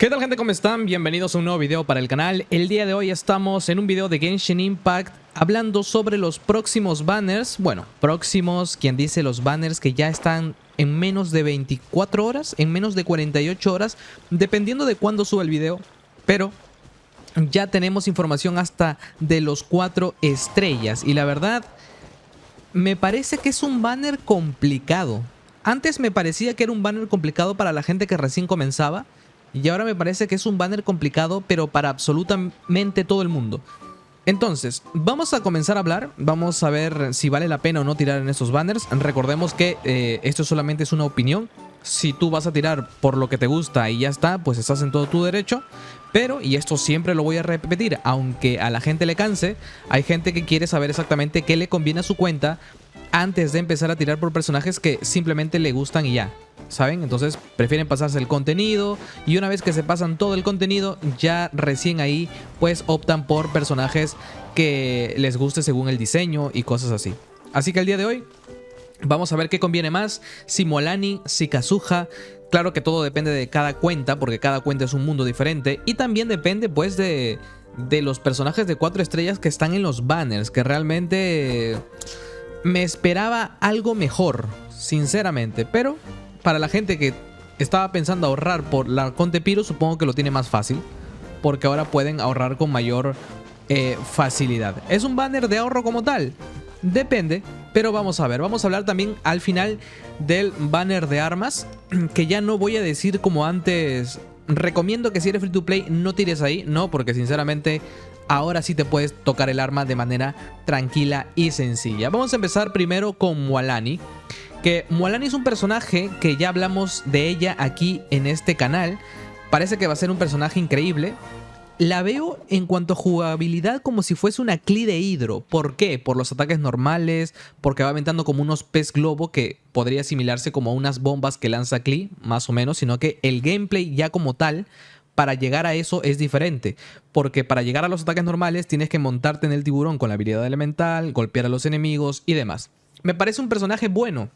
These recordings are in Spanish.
¿Qué tal, gente? ¿Cómo están? Bienvenidos a un nuevo video para el canal. El día de hoy estamos en un video de Genshin Impact hablando sobre los próximos banners. Bueno, próximos, quien dice los banners que ya están en menos de 24 horas, en menos de 48 horas, dependiendo de cuándo suba el video. Pero ya tenemos información hasta de los 4 estrellas y la verdad me parece que es un banner complicado. Antes me parecía que era un banner complicado para la gente que recién comenzaba. Y ahora me parece que es un banner complicado, pero para absolutamente todo el mundo. Entonces, vamos a comenzar a hablar. Vamos a ver si vale la pena o no tirar en estos banners. Recordemos que esto solamente es una opinión. Si tú vas a tirar por lo que te gusta y ya está, pues estás en todo tu derecho. Pero, y esto siempre lo voy a repetir, aunque a la gente le canse, hay gente que quiere saber exactamente qué le conviene a su cuenta antes de empezar a tirar por personajes que simplemente le gustan y ya, ¿saben? Entonces prefieren pasarse el contenido y una vez que se pasan todo el contenido, ya recién ahí pues optan por personajes que les guste según el diseño y cosas así. Así que el día de hoy vamos a ver qué conviene más, si Mualani, si Kazuha. Claro que todo depende de cada cuenta, porque cada cuenta es un mundo diferente y también depende pues de los personajes de 4 estrellas que están en los banners, que realmente me esperaba algo mejor, sinceramente, pero para la gente que estaba pensando ahorrar por la Conte Piro, supongo que lo tiene más fácil, porque ahora pueden ahorrar con mayor facilidad. ¿Es un banner de ahorro como tal? Depende, pero vamos a ver. Vamos a hablar también al final del banner de armas, que ya no voy a decir como antes. Recomiendo que si eres free to play no tires ahí, no, porque sinceramente ahora sí te puedes tocar el arma de manera tranquila y sencilla. Vamos a empezar primero con Mualani, que Mualani es un personaje que ya hablamos de ella aquí en este canal. Parece que va a ser un personaje increíble. La veo en cuanto a jugabilidad como si fuese una Klee de Hidro. ¿Por qué? Por los ataques normales, porque va aventando como unos pez globo que podría asimilarse como a unas bombas que lanza Klee, más o menos, sino que el gameplay ya como tal, para llegar a eso es diferente, porque para llegar a los ataques normales tienes que montarte en el tiburón con la habilidad elemental, golpear a los enemigos y demás. Me parece un personaje bueno.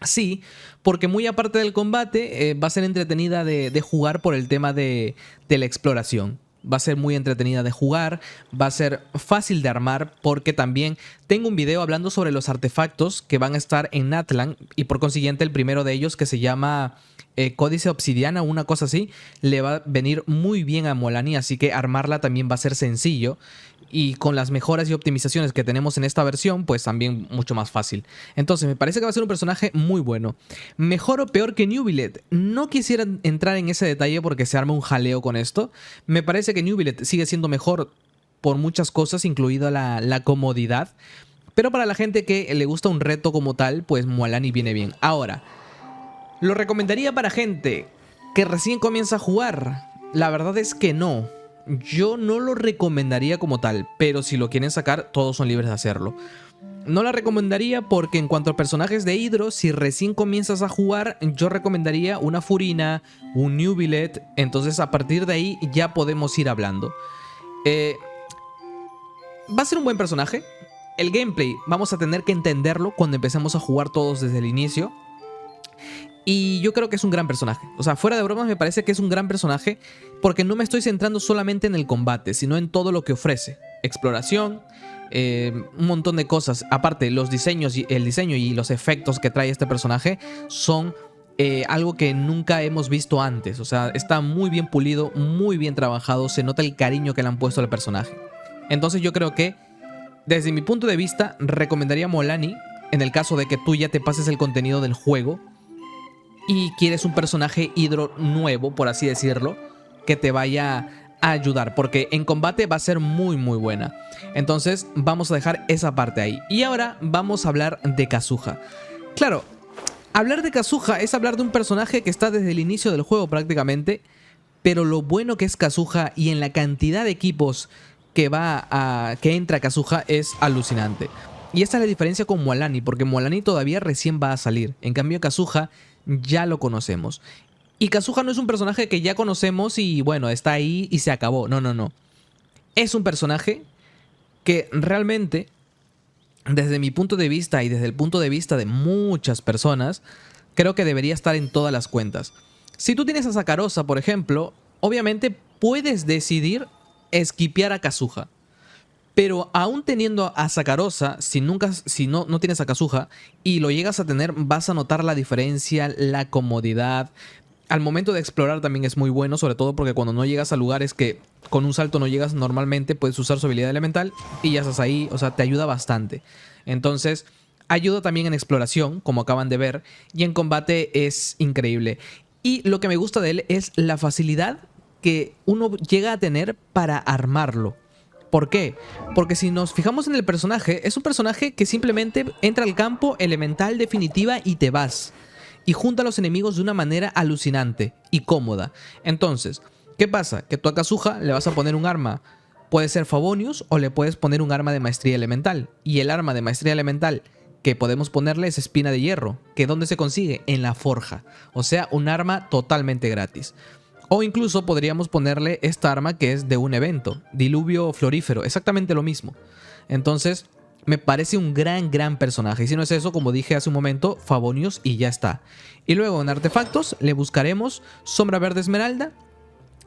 Sí, porque muy aparte del combate, va a ser entretenida de jugar por el tema de la exploración. Va a ser muy entretenida de jugar, va a ser fácil de armar, porque también tengo un video hablando sobre los artefactos que van a estar en Natlan, y por consiguiente el primero de ellos, que se llama Códice Obsidiana, una cosa así, le va a venir muy bien a Mualani, así que armarla también va a ser sencillo. Y con las mejoras y optimizaciones que tenemos en esta versión, pues también mucho más fácil. Entonces me parece que va a ser un personaje muy bueno. ¿Mejor o peor que Neuvillette? No quisiera entrar en ese detalle porque se arma un jaleo con esto. Me parece que Neuvillette sigue siendo mejor por muchas cosas, incluida la comodidad. Pero para la gente que le gusta un reto como tal, pues Mualani viene bien. Ahora, ¿lo recomendaría para gente que recién comienza a jugar? La verdad es que no. Yo no lo recomendaría como tal, pero si lo quieren sacar, todos son libres de hacerlo. No la recomendaría porque en cuanto a personajes de Hidro, si recién comienzas a jugar, yo recomendaría una Furina, un Neuvillette. Entonces a partir de ahí ya podemos ir hablando. Va a ser un buen personaje. El gameplay vamos a tener que entenderlo cuando empecemos a jugar todos desde el inicio. Y yo creo que es un gran personaje. O sea, fuera de bromas me parece que es un gran personaje, porque no me estoy centrando solamente en el combate, sino en todo lo que ofrece. Exploración, un montón de cosas. Aparte, los diseños y el diseño y los efectos que trae este personaje son algo que nunca hemos visto antes. O sea, está muy bien pulido, muy bien trabajado. Se nota el cariño que le han puesto al personaje. Entonces yo creo que, desde mi punto de vista, recomendaría a Mualani en el caso de que tú ya te pases el contenido del juego y quieres un personaje Hidro nuevo, por así decirlo, que te vaya a ayudar, porque en combate va a ser muy buena. Entonces vamos a dejar esa parte ahí. Y ahora vamos a hablar de Kazuha. Claro, hablar de Kazuha es hablar de un personaje que está desde el inicio del juego prácticamente, pero lo bueno que es Kazuha y en la cantidad de equipos que entra Kazuha es alucinante. Y esta es la diferencia con Mualani, porque Mualani todavía recién va a salir. En cambio Kazuha ya lo conocemos. Y Kazuha no es un personaje que ya conocemos y bueno, está ahí y se acabó. No. Es un personaje que realmente, desde mi punto de vista y desde el punto de vista de muchas personas, creo que debería estar en todas las cuentas. Si tú tienes a Sakarosa, por ejemplo, obviamente puedes decidir esquipear a Kazuha. Pero aún teniendo a Sakarosa, si no tienes a Kazuha y lo llegas a tener, vas a notar la diferencia, la comodidad. Al momento de explorar también es muy bueno, sobre todo porque cuando no llegas a lugares que con un salto no llegas normalmente, puedes usar su habilidad elemental y ya estás ahí, o sea, te ayuda bastante. Entonces, ayuda también en exploración, como acaban de ver, y en combate es increíble. Y lo que me gusta de él es la facilidad que uno llega a tener para armarlo. ¿Por qué? Porque si nos fijamos en el personaje, es un personaje que simplemente entra al campo, elemental, definitiva y te vas. Y junta a los enemigos de una manera alucinante y cómoda. Entonces, ¿qué pasa? Que tú a Kazuha le vas a poner un arma. Puede ser Favonius o le puedes poner un arma de maestría elemental. Y el arma de maestría elemental que podemos ponerle es Espina de Hierro. ¿Que dónde se consigue? En la forja. O sea, un arma totalmente gratis. O incluso podríamos ponerle esta arma que es de un evento, Diluvio Florífero, exactamente lo mismo. Entonces, me parece un gran personaje. Y si no es eso, como dije hace un momento, Favonius y ya está. Y luego en artefactos le buscaremos Sombra Verde Esmeralda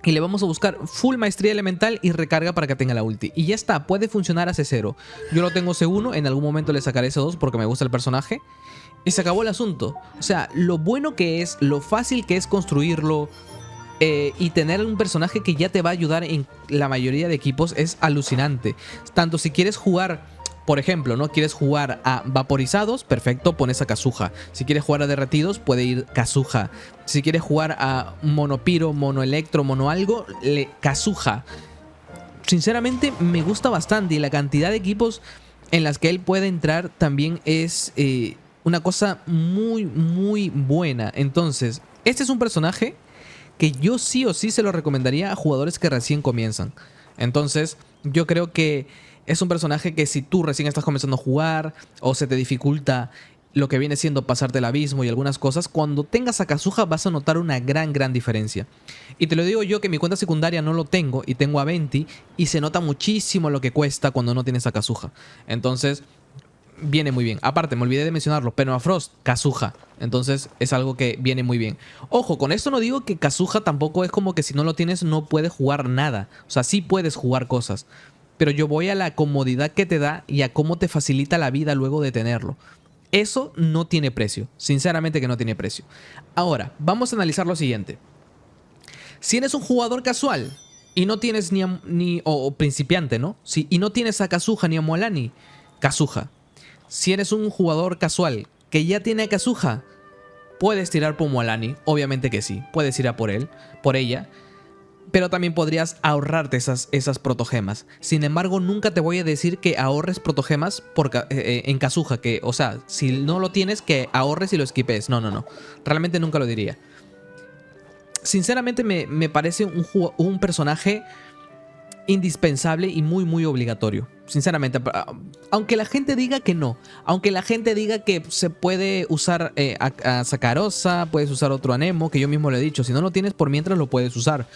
y le vamos a buscar full maestría elemental y recarga para que tenga la ulti. Y ya está, puede funcionar a C0. Yo lo tengo C1, en algún momento le sacaré C2 porque me gusta el personaje. Y se acabó el asunto. O sea, lo bueno que es, lo fácil que es construirlo... y tener un personaje que ya te va a ayudar en la mayoría de equipos es alucinante. Tanto si quieres jugar, por ejemplo, ¿no? Quieres jugar a vaporizados, perfecto, pones a Kazuha. Si quieres jugar a derretidos, puede ir Kazuha. Si quieres jugar a monopiro, monoelectro, mono algo, Kazuha. Sinceramente me gusta bastante y la cantidad de equipos en las que él puede entrar también es una cosa muy buena. Entonces, este es un personaje que yo sí o sí se lo recomendaría a jugadores que recién comienzan. Entonces, yo creo que es un personaje que si tú recién estás comenzando a jugar o se te dificulta lo que viene siendo pasarte el abismo y algunas cosas, cuando tengas a Kazuha vas a notar una gran diferencia. Y te lo digo yo que mi cuenta secundaria no lo tengo y tengo a Venti y se nota muchísimo lo que cuesta cuando no tienes a Kazuha. Entonces... viene muy bien. Aparte, me olvidé de mencionarlo, Permafrost, Kazuha. Entonces es algo que viene muy bien. Ojo, con esto no digo que Kazuha tampoco es como que si no lo tienes no puedes jugar nada. O sea, sí puedes jugar cosas. Pero yo voy a la comodidad que te da y a cómo te facilita la vida luego de tenerlo. Eso no tiene precio. Sinceramente que no tiene precio. Ahora, vamos a analizar lo siguiente. Si eres un jugador casual y no tienes o principiante, ¿no? Sí, y no tienes a Kazuha ni a Mualani, Kazuha. Si eres un jugador casual que ya tiene a Kazuha, puedes tirar por Mualani, obviamente que sí, puedes ir a por él, por ella, pero también podrías ahorrarte esas protogemas. Sin embargo, nunca te voy a decir que ahorres protogemas en Kazuha, que, o sea, si no lo tienes, que ahorres y lo esquipes. No, realmente nunca lo diría. Sinceramente me parece un personaje indispensable y muy obligatorio. Sinceramente, aunque la gente diga que no, aunque la gente diga que se puede usar a Sakarosa, puedes usar otro Anemo, que yo mismo le he dicho, si no lo tienes por mientras lo puedes usar.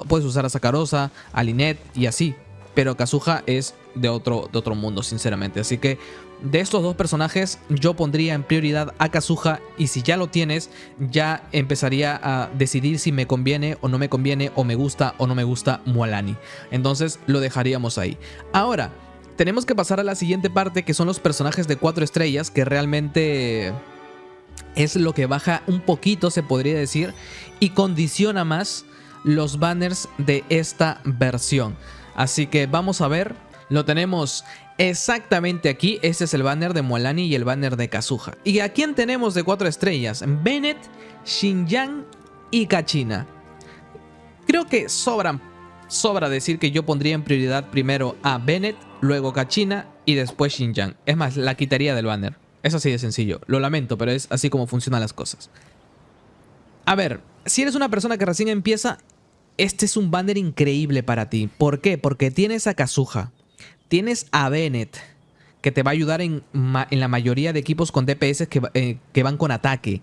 Puedes usar a Sakarosa, a Lynette y así. Pero Kazuha es de otro mundo, sinceramente. Así que de estos dos personajes yo pondría en prioridad a Kazuha, y si ya lo tienes, ya empezaría a decidir si me conviene o no me conviene, o me gusta o no me gusta Mualani. Entonces lo dejaríamos ahí. Ahora, tenemos que pasar a la siguiente parte, que son los personajes de 4 estrellas, que realmente es lo que baja un poquito, se podría decir, y condiciona más los banners de esta versión. Así que vamos a ver, lo tenemos exactamente aquí. Este es el banner de Mualani y el banner de Kazuha. ¿Y a quién tenemos de 4 estrellas? Bennett, Xinjiang y Kachina. Creo que sobra decir que yo pondría en prioridad primero a Bennett, luego Kachina y después Xinjiang. Es más, la quitaría del banner. Es así de sencillo. Lo lamento, pero es así como funcionan las cosas. A ver, si eres una persona que recién empieza, este es un banner increíble para ti. ¿Por qué? Porque tienes a Kazuha, tienes a Bennett, que te va a ayudar en la mayoría de equipos con DPS que van con ataque.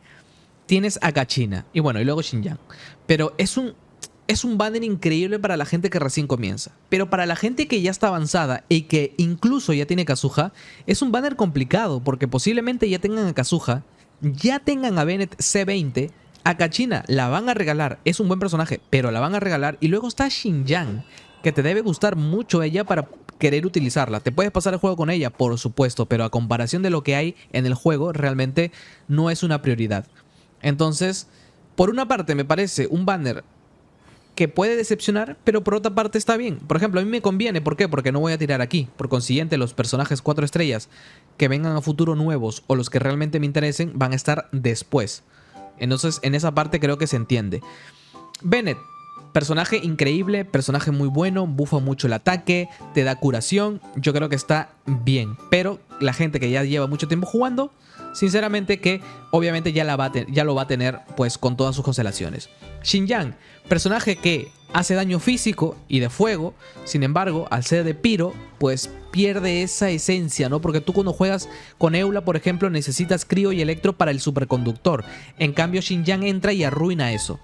Tienes a Kachina y bueno, y luego Xinjiang. Pero es un banner increíble para la gente que recién comienza. Pero para la gente que ya está avanzada y que incluso ya tiene Kazuha, es un banner complicado, porque posiblemente ya tengan a Kazuha, ya tengan a Bennett C20, A Kachina la van a regalar, es un buen personaje, pero la van a regalar. Y luego está Xinjiang, que te debe gustar mucho ella para querer utilizarla. Te puedes pasar el juego con ella, por supuesto, pero a comparación de lo que hay en el juego, realmente no es una prioridad. Entonces, por una parte me parece un banner que puede decepcionar, pero por otra parte está bien. Por ejemplo, a mí me conviene, ¿por qué? Porque no voy a tirar aquí. Por consiguiente, los personajes 4 estrellas que vengan a futuro nuevos o los que realmente me interesen van a estar después. Entonces, en esa parte creo que se entiende. Bennett, personaje increíble, personaje muy bueno, bufa mucho el ataque, te da curación, yo creo que está bien. Pero la gente que ya lleva mucho tiempo jugando, sinceramente que obviamente ya lo va a tener pues con todas sus constelaciones. Xinjiang, personaje que hace daño físico y de fuego, sin embargo, al ser de Pyro, pues pierde esa esencia, ¿no? Porque tú cuando juegas con Eula, por ejemplo, necesitas Crío y Electro para el superconductor. En cambio, Xinjiang entra y arruina eso.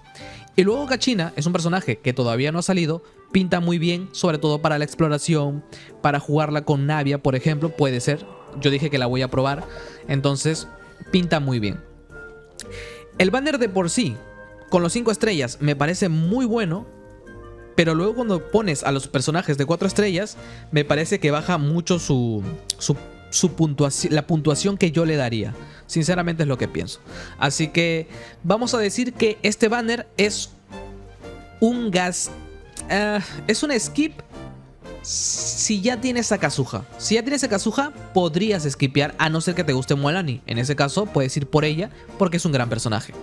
Y luego Kachina es un personaje que todavía no ha salido, pinta muy bien, sobre todo para la exploración, para jugarla con Navia, por ejemplo, puede ser. Yo dije que la voy a probar, entonces pinta muy bien. El banner de por sí, con los 5 estrellas, me parece muy bueno, pero luego cuando pones a los personajes de 4 estrellas, me parece que baja mucho la puntuación que yo le daría. Sinceramente es lo que pienso. Así que vamos a decir que este banner es un es un skip si ya tienes a Kazuha. Si ya tienes a Kazuha, podrías skipear a no ser que te guste Mualani. En ese caso, puedes ir por ella porque es un gran personaje.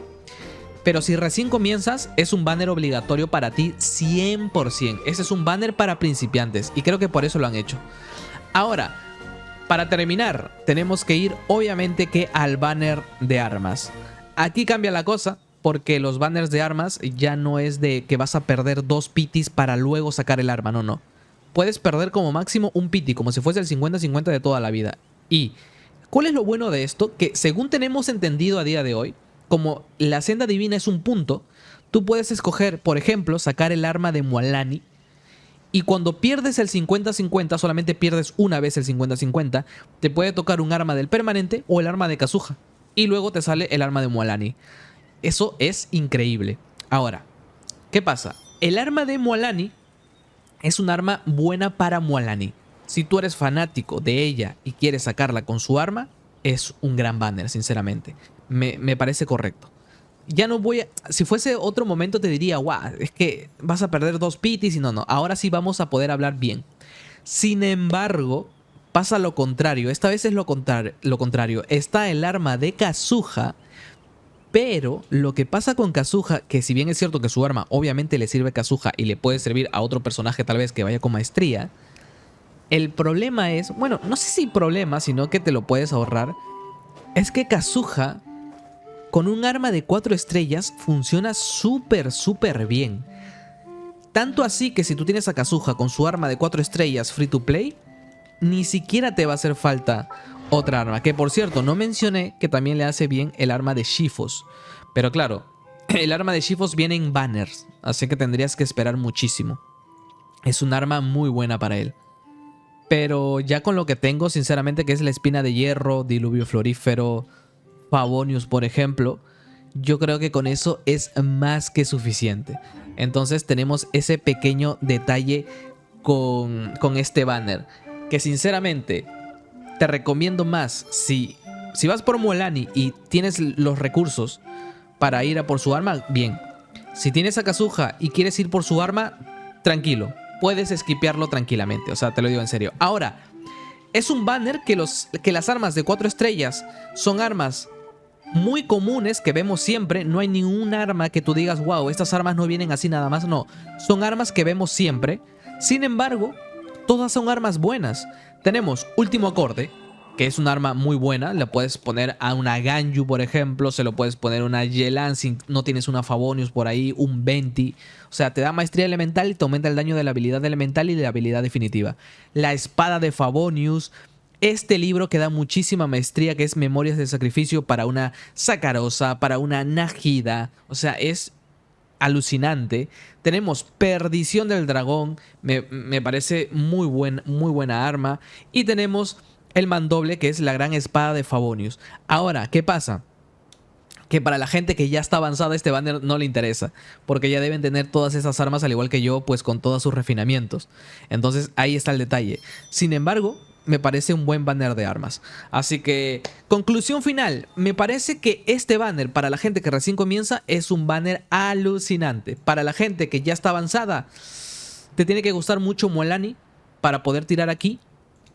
Pero si recién comienzas, es un banner obligatorio para ti 100%. Ese es un banner para principiantes y creo que por eso lo han hecho. Ahora, para terminar, tenemos que ir obviamente que al banner de armas. Aquí cambia la cosa porque los banners de armas ya no es de que vas a perder 2 pitis para luego sacar el arma, no. Puedes perder como máximo un piti, como si fuese el 50-50 de toda la vida. ¿Y cuál es lo bueno de esto? Que según tenemos entendido a día de hoy, como la senda divina es un punto, tú puedes escoger, por ejemplo, sacar el arma de Mualani. Y cuando pierdes el 50-50, solamente pierdes una vez el 50-50, te puede tocar un arma del permanente o el arma de Kazuha. Y luego te sale el arma de Mualani. Eso es increíble. Ahora, ¿qué pasa? El arma de Mualani es un arma buena para Mualani. Si tú eres fanático de ella y quieres sacarla con su arma, es un gran banner, sinceramente. Me parece correcto. Ya no voy a... Si fuese otro momento te diría, guau, es que vas a perder 2 pitis y no. Ahora sí vamos a poder hablar bien. Sin embargo, pasa lo contrario. Esta vez es lo contrario. Está el arma de Kazuha, pero lo que pasa con Kazuha, que si bien es cierto que su arma obviamente le sirve a Kazuha y le puede servir a otro personaje tal vez que vaya con maestría, el problema es... Bueno, no sé si problema, sino que te lo puedes ahorrar. Es que Kazuha, con un arma de 4 estrellas, funciona súper bien. Tanto así que si tú tienes a Kazuha con su arma de 4 estrellas free to play, ni siquiera te va a hacer falta otra arma. Que por cierto, no mencioné que también le hace bien el arma de Shifos. Pero claro, el arma de Shifos viene en banners, así que tendrías que esperar muchísimo. Es un arma muy buena para él. Pero ya con lo que tengo, sinceramente, que es la espina de hierro, diluvio florífero, Favonius, por ejemplo, yo creo que con eso es más que suficiente. Entonces tenemos ese pequeño detalle con este banner, que sinceramente te recomiendo más si vas por Mualani y tienes los recursos para ir a por su arma, bien. Si tienes a Kazuha y quieres ir por su arma, tranquilo, puedes skipearlo tranquilamente, o sea, te lo digo en serio. Ahora, es un banner que las armas de 4 estrellas son armas muy comunes que vemos siempre. No hay ningún arma que tú digas, wow, estas armas no vienen así nada más. No, son armas que vemos siempre. Sin embargo, todas son armas buenas. Tenemos Último Acorde, que es un arma muy buena. Le puedes poner a una Ganyu, por ejemplo. Se lo puedes poner a una Yelan si no tienes una Favonius por ahí. Un Venti. O sea, te da maestría elemental y te aumenta el daño de la habilidad elemental y de la habilidad definitiva. La espada de Favonius. Este libro que da muchísima maestría, que es Memorias de Sacrificio para una Sakarosa, para una Nahida. O sea, es alucinante. Tenemos Perdición del Dragón. Me parece muy buena arma. Y tenemos el mandoble, que es la gran espada de Favonius. Ahora, ¿qué pasa? que para la gente que ya está avanzada este banner no le interesa, porque ya deben tener todas esas armas al igual que yo, pues con todos sus refinamientos. Entonces ahí está el detalle. Sin embargo, me parece un buen banner de armas. Así que, conclusión final, me parece que este banner para la gente que recién comienza es un banner alucinante. Para la gente que ya está avanzada, te tiene que gustar mucho Mualani para poder tirar aquí.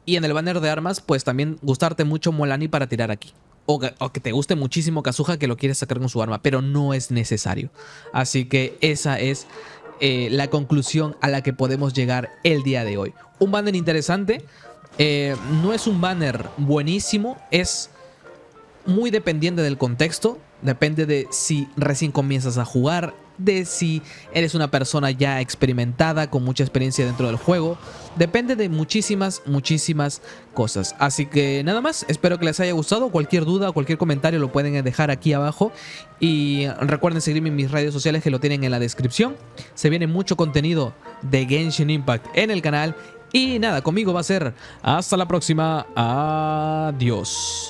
Y en el banner de armas, pues también gustarte mucho Mualani para tirar aquí. O que te guste muchísimo Kazuha, que lo quieres sacar con su arma, pero no es necesario. Así que esa es la conclusión a la que podemos llegar el día de hoy. Un banner interesante, no es un banner buenísimo, es muy dependiente del contexto. Depende de si recién comienzas a jugar, de si eres una persona ya experimentada, con mucha experiencia dentro del juego. Depende de muchísimas cosas. Así que nada más, espero que les haya gustado. Cualquier duda o cualquier comentario lo pueden dejar aquí abajo. Y recuerden seguirme en mis redes sociales que lo tienen en la descripción. Se viene mucho contenido de Genshin Impact en el canal. Y nada, conmigo va a ser hasta la próxima. Adiós.